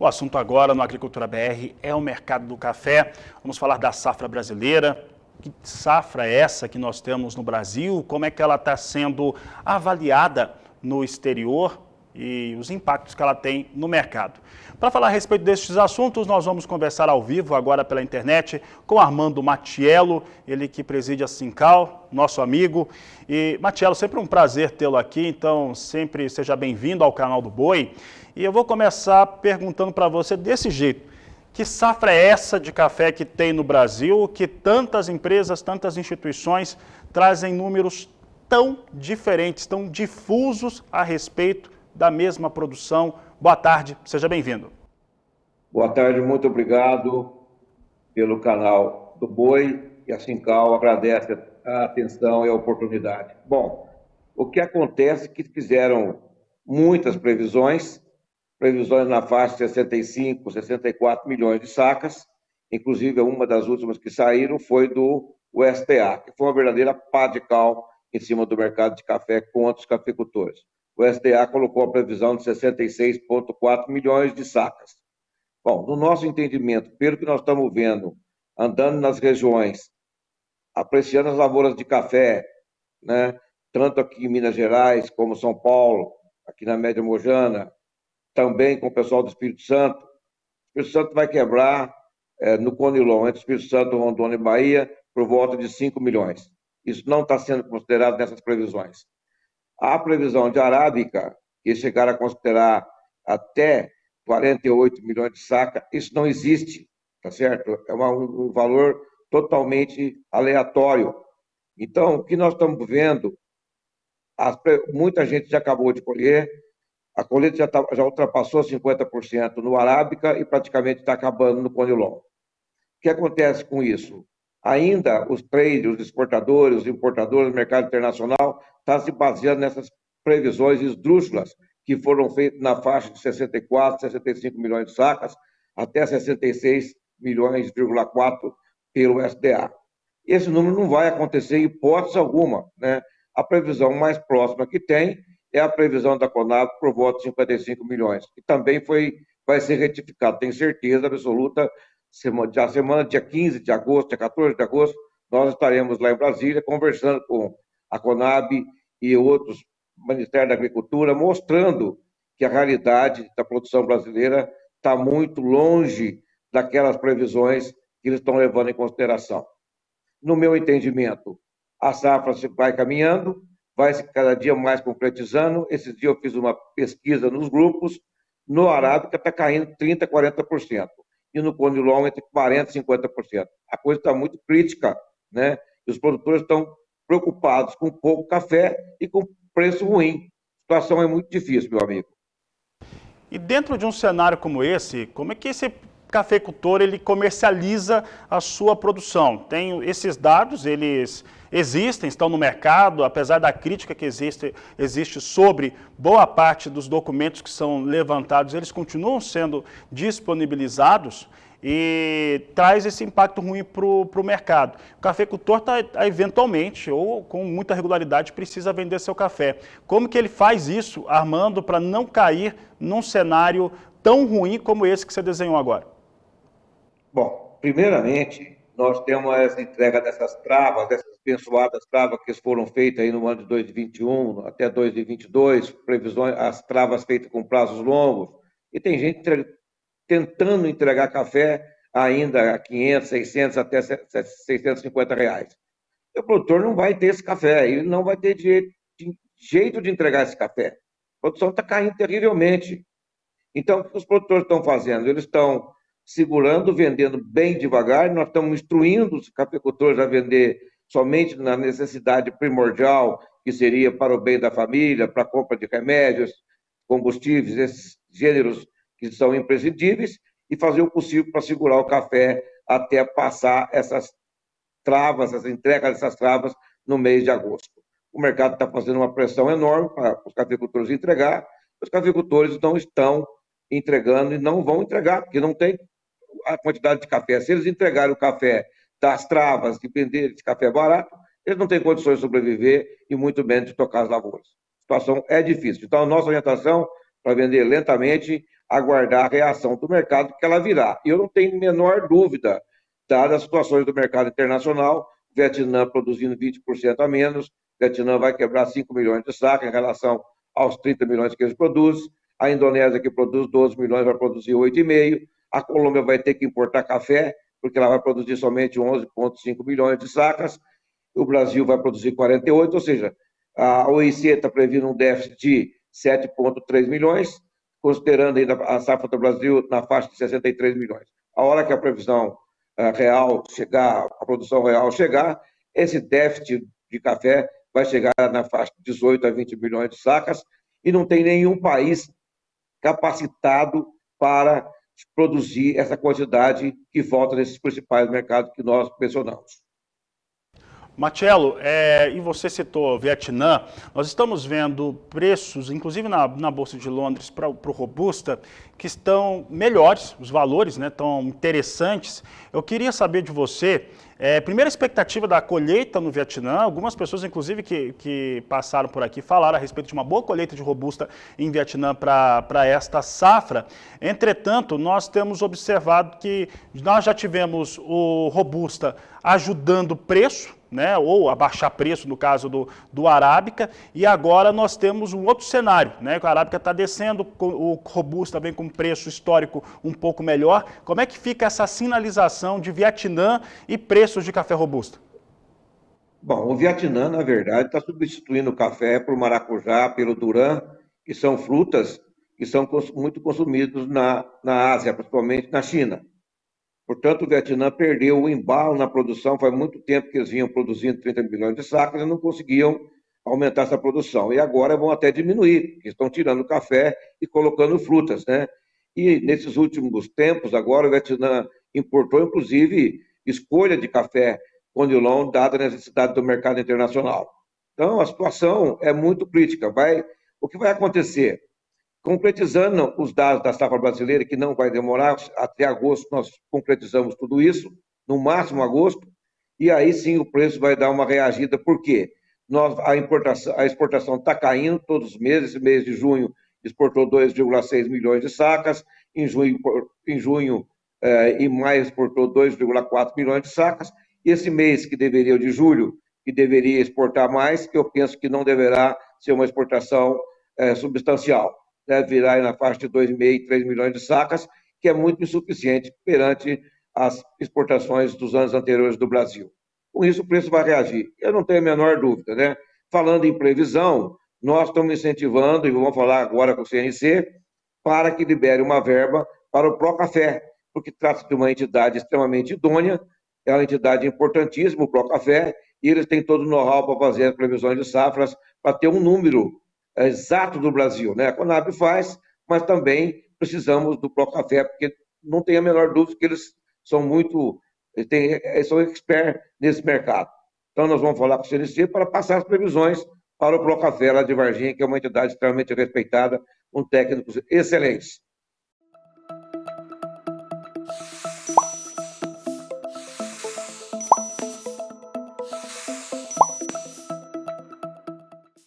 O assunto agora no Agricultura BR é o mercado do café. Vamos falar da safra brasileira. Que safra é essa que nós temos no Brasil? Como é que ela está sendo avaliada no exterior e os impactos que ela tem no mercado? Para falar a respeito destes assuntos, nós vamos conversar ao vivo agora pela internet com Armando Mattiello, ele que preside a Sincal, nosso amigo. E Mattiello, sempre um prazer tê-lo aqui, então sempre seja bem-vindo ao canal do Boi. E eu vou começar perguntando para você desse jeito: que safra é essa de café que tem no Brasil, que tantas empresas, tantas instituições trazem números tão diferentes, tão difusos a respeito da mesma produção? Boa tarde, seja bem-vindo. Boa tarde, muito obrigado pelo canal do Boi, e a Sincal agradece a atenção e a oportunidade. Bom, o que acontece é que fizeram muitas previsões na faixa de 65, 64 milhões de sacas, inclusive uma das últimas que saíram foi do USDA, que foi uma verdadeira pá de cal em cima do mercado de café contra os cafeicultores. O USDA colocou a previsão de 66,4 milhões de sacas. Bom, no nosso entendimento, pelo que nós estamos vendo, andando nas regiões, apreciando as lavouras de café, né, tanto aqui em Minas Gerais como São Paulo, aqui na Média Mojana, também com o pessoal do Espírito Santo. O Espírito Santo vai quebrar no Conilon, entre Espírito Santo, Rondônia e Bahia, por volta de 5 milhões. Isso não está sendo considerado nessas previsões. A previsão de arábica, que chegaram a considerar até 48 milhões de saca, isso não existe, tá certo? É um valor totalmente aleatório. Então, o que nós estamos vendo, muita gente já acabou de colher, a colheita já ultrapassou 50% no arábica e praticamente está acabando no Conilon. O que acontece com isso? Ainda os traders, os exportadores, os importadores do mercado internacional estão se baseando nessas previsões esdrúxulas que foram feitas na faixa de 64, 65 milhões de sacas até 66 milhões,4 pelo SDA. Esse número não vai acontecer em hipótese alguma, né? A previsão mais próxima que tem é a previsão da Conab por volta de 55 milhões, que também vai ser retificado, tenho certeza absoluta. Semana dia 15 de agosto, dia 14 de agosto, nós estaremos lá em Brasília conversando com a Conab e outros Ministérios da Agricultura, mostrando que a realidade da produção brasileira está muito longe daquelas previsões que eles estão levando em consideração. No meu entendimento, a safra vai caminhando, vai se cada dia mais concretizando. Esse dia eu fiz uma pesquisa nos grupos, no arábica está caindo 30%, 40%. E no Conilon entre 40% e 50%. A coisa está muito crítica, né? E os produtores estão preocupados com pouco café e com preço ruim. A situação é muito difícil, meu amigo. E dentro de um cenário como esse, como é que esse cafeicultor ele comercializa a sua produção? Tem esses dados, eles existem, estão no mercado, apesar da crítica que existe sobre boa parte dos documentos que são levantados, eles continuam sendo disponibilizados e traz esse impacto ruim para o mercado. O cafeicultor eventualmente, ou com muita regularidade, precisa vender seu café. Como que ele faz isso, Armando, para não cair num cenário tão ruim como esse que você desenhou agora? Bom, primeiramente, nós temos essa entrega dessas travas, dessas abençoadas travas que foram feitas aí no ano de 2021 até 2022, previsões, as travas feitas com prazos longos, e tem gente tentando entregar café ainda a 500, 600, até 650 reais. O produtor não vai ter esse café, ele não vai ter jeito de entregar esse café. A produção está caindo terrivelmente. Então, o que os produtores estão fazendo? Eles estão segurando, vendendo bem devagar. Nós estamos instruindo os cafeicultores a vender somente na necessidade primordial, que seria para o bem da família, para a compra de remédios, combustíveis, esses gêneros que são imprescindíveis, e fazer o possível para segurar o café até passar essas travas, essa entrega dessas travas no mês de agosto. O mercado está fazendo uma pressão enorme para os cafeicultores entregar, os cafeicultores não estão entregando e não vão entregar, porque não tem a quantidade de café. Se eles entregarem o café das travas e vender esse café barato, eles não têm condições de sobreviver e muito menos de tocar as lavouras. A situação é difícil. Então, a nossa orientação para vender lentamente, aguardar a reação do mercado que ela virá. E eu não tenho a menor dúvida, dadas as situações do mercado internacional, o Vietnã produzindo 20% a menos, o Vietnã vai quebrar 5 milhões de sacas em relação aos 30 milhões que eles produzem, a Indonésia, que produz 12 milhões, vai produzir 8,5, a Colômbia vai ter que importar café, porque ela vai produzir somente 11,5 milhões de sacas, o Brasil vai produzir 48, ou seja, a OIC está prevendo um déficit de 7,3 milhões, considerando ainda a safra do Brasil na faixa de 63 milhões. A hora que a previsão real chegar, a produção real chegar, esse déficit de café vai chegar na faixa de 18 a 20 milhões de sacas, e não tem nenhum país capacitado para produzir essa quantidade que volta nesses principais mercados que nós mencionamos. Marcelo, e você citou Vietnã, nós estamos vendo preços, inclusive na Bolsa de Londres, para o Robusta, que estão melhores, os valores, né, estão interessantes. Eu queria saber de você, primeira expectativa da colheita no Vietnã, algumas pessoas, inclusive, que passaram por aqui, falaram a respeito de uma boa colheita de Robusta em Vietnã para esta safra. Entretanto, nós temos observado que nós já tivemos o Robusta ajudando o preço, né, ou abaixar preço, no caso do Arábica, e agora nós temos um outro cenário, né, que o Arábica está descendo, o Robusta vem com preço histórico um pouco melhor. Como é que fica essa sinalização de Vietnã e preços de café Robusta? Bom, o Vietnã, na verdade, está substituindo o café por maracujá, pelo duran, que são frutas que são muito consumidos na Ásia, principalmente na China. Portanto, o Vietnã perdeu o embalo na produção, faz muito tempo que eles vinham produzindo 30 milhões de sacas e não conseguiam aumentar essa produção. E agora vão até diminuir, porque estão tirando café e colocando frutas, né? E nesses últimos tempos, agora o Vietnã importou, inclusive, escolha de café Conilon, dada a necessidade do mercado internacional. Então, a situação é muito crítica. O que vai acontecer? Concretizando os dados da safra brasileira, que não vai demorar, até agosto nós concretizamos tudo isso, no máximo agosto, e aí sim o preço vai dar uma reagida, por quê? A exportação está caindo todos os meses, esse mês de junho exportou 2,6 milhões de sacas, em junho e maio exportou 2,4 milhões de sacas, e esse mês que deveria, de julho, que deveria exportar mais, eu penso que não deverá ser uma exportação substancial. Deve virar na faixa de 2,5, 3 milhões de sacas, que é muito insuficiente perante as exportações dos anos anteriores do Brasil. Com isso, o preço vai reagir. Eu não tenho a menor dúvida, né? Falando em previsão, nós estamos incentivando, e vamos falar agora com o CNC, para que libere uma verba para o Procafé, porque trata-se de uma entidade extremamente idônea, é uma entidade importantíssima, o Procafé, e eles têm todo o know-how para fazer as previsões de safras, para ter um número exato do Brasil, né? A Conab faz, mas também precisamos do Procafé, porque não tem a menor dúvida que eles são são experts nesse mercado. Então, nós vamos falar com o CNC para passar as previsões para o Procafé lá de Varginha, que é uma entidade extremamente respeitada, com técnicos excelentes.